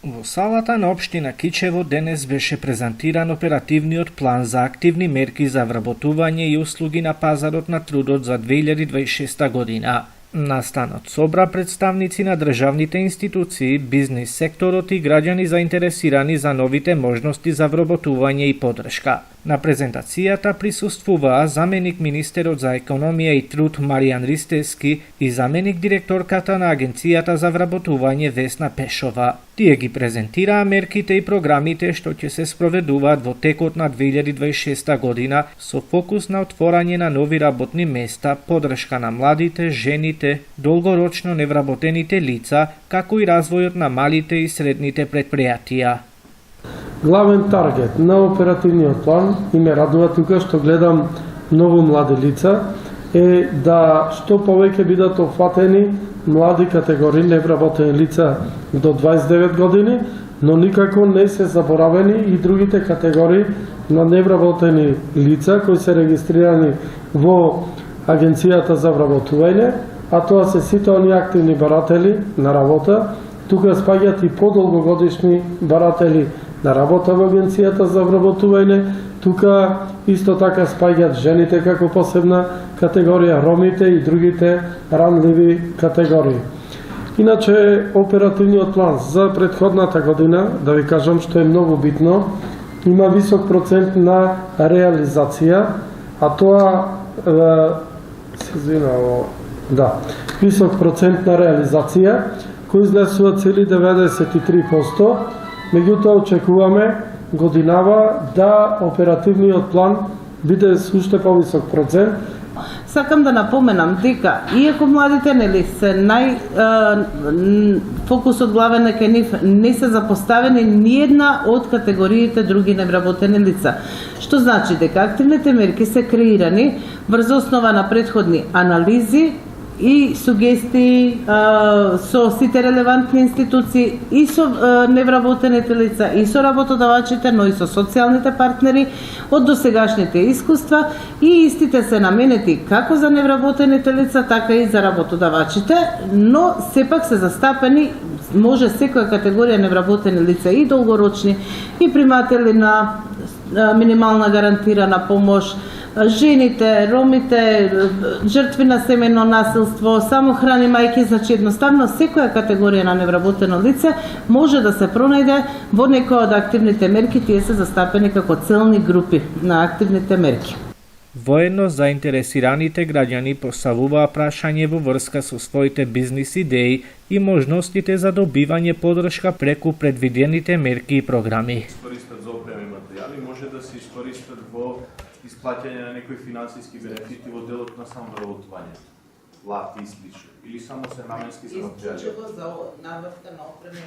Во салата на општина Кичево денес беше презентиран оперативниот план за активни мерки за вработување и услуги на пазарот на трудот за 2026 година. На станот собра представници на државните институции, бизнис секторот и граѓани заинтересирани за новите можности за вработување и поддршка. На презентацијата присуствуваа заменик министерот за економија и труд Маријан Ристевски и заменик директорката на Агенцијата за вработување Весна Пешова. Тие ги презентираа мерките и програмите што ќе се спроведуваат во текот на 2026 година со фокус на отворање на нови работни места, поддршка на младите, жените, долгорочно невработените лица, како и развојот на малите и средните предпријатија. Главен таргет на оперативниот план, и ме радува тука што гледам многу млади лица, е да што повеќе бидат офатени млади категории невработени лица до 29 години, но никако не се заборавени и другите категории на невработени лица кои се регистрирани во Агенцијата за вработување, а тоа се сите оние активни баратели на работа. Тука спаѓаат и подолгогодишни баратели на работа во Агенцијата за вработување. Тука исто така спаѓаат жените како посебна категорија, ромите и другите ранливи категории. Иначе, оперативниот план за претходната година, да ви кажам што е многу битно, има висок процент на реализација, а тоа висок процент на реализација, кој изнесува цели 93%, меѓутоа очекуваме годинава да оперативниот план биде со уште повисок процент. Сакам да напоменам дека иако младите се фокусот главен е кај нив, не се запоставени ниедна од категориите други невработени лица. Што значи дека активните мерки се креирани врз основа на претходни анализи и сугестии со сите релевантни институции и со невработените лица и со работодавачите, но и со социјалните партнери од досегашните искуства, и истите се наменети како за невработените лица, така и за работодавачите, но сепак се застапени може секоја категорија невработени лица, и долгорочни, и приматели на минимална гарантирана помош, жените, ромите, жртви на семејно насилство, самохрани мајки, значи едноставно секоја категорија на невработено лице може да се пронајде во некоја од активните мерки. Тие се застапени како целни групи на активните мерки. Воедно заинтересираните граѓани поставуваа прашање во врска со своите бизнис идеи и можностите за добивање поддршка преку предвидените мерки и програми. Искористат за опреме материјали, може да се искористат во исплаќање на некои финансиски бенефити во делот на самовработување, плати и слично, или само се наменски за материјали. Исклучиво за набавка на опреме.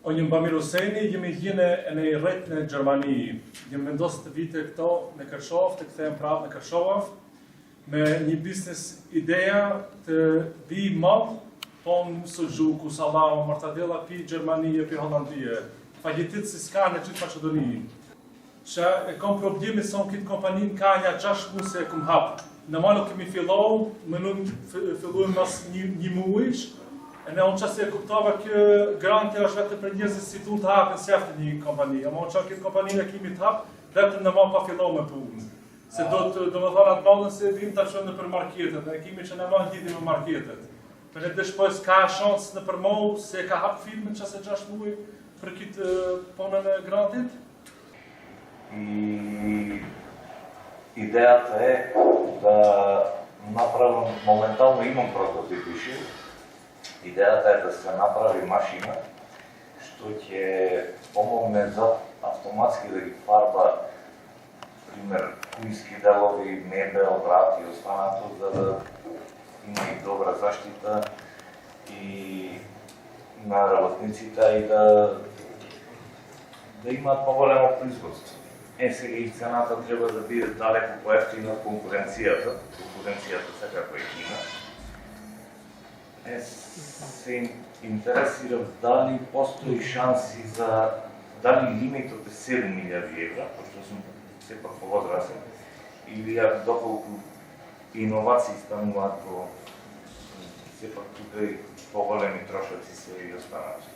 Unë jam Bamir Husseini, jemi hjene në i rreth në Gjermani. Jem vendos të vite këto në Kërshov, të kthehem prapë në Kërshov, me një biznes ideja të vi madh, po në Suxhu, Kusalla, Mortadella, pi Gjermanie, pi Hollandie. Fagjetit si s'ka në gjithë Maqedoni. Që e kom problemi se unë këtë kompanin ka një 6 muaj e kum hap. Në malu kemi fillohu, më nuk filluim mas një muajsh. E ne unë qësë e kuptava kjo grantja është vetë për njëzës si du të hapën se jeftë një kompani. Ama unë që këtë kompani e kimi të hapë, vetëm në ma pa fillohu me punë. Se do me thonë atë malën se vim të qënë në për marketet, ne kimi që në ma njëdi me marketet. Për ne dëshpojës ka shansë në përmohu se ka hapë filmin qësë e 6 muaj për këtë ponën e grantit. Идеята е да направам, моментално имам прототипиши, идеята е да се направи машина, што ќе помогне за автоматски да ги фарба, пример, кујски делови, мебел, врати и останато, за да има и добра заштита и на работниците и да имаат поголемо производство. Сега и цената треба да биде далеко поевтина од конкуренцијата. Конкуренцијата секако е има. Се интересирам дали постои шанси за дали лимитот е 7.000 евра, пошто сум сепак повозрасен, или доколку иновации стануваат во сепак тука и поголеми трошоци се и останати.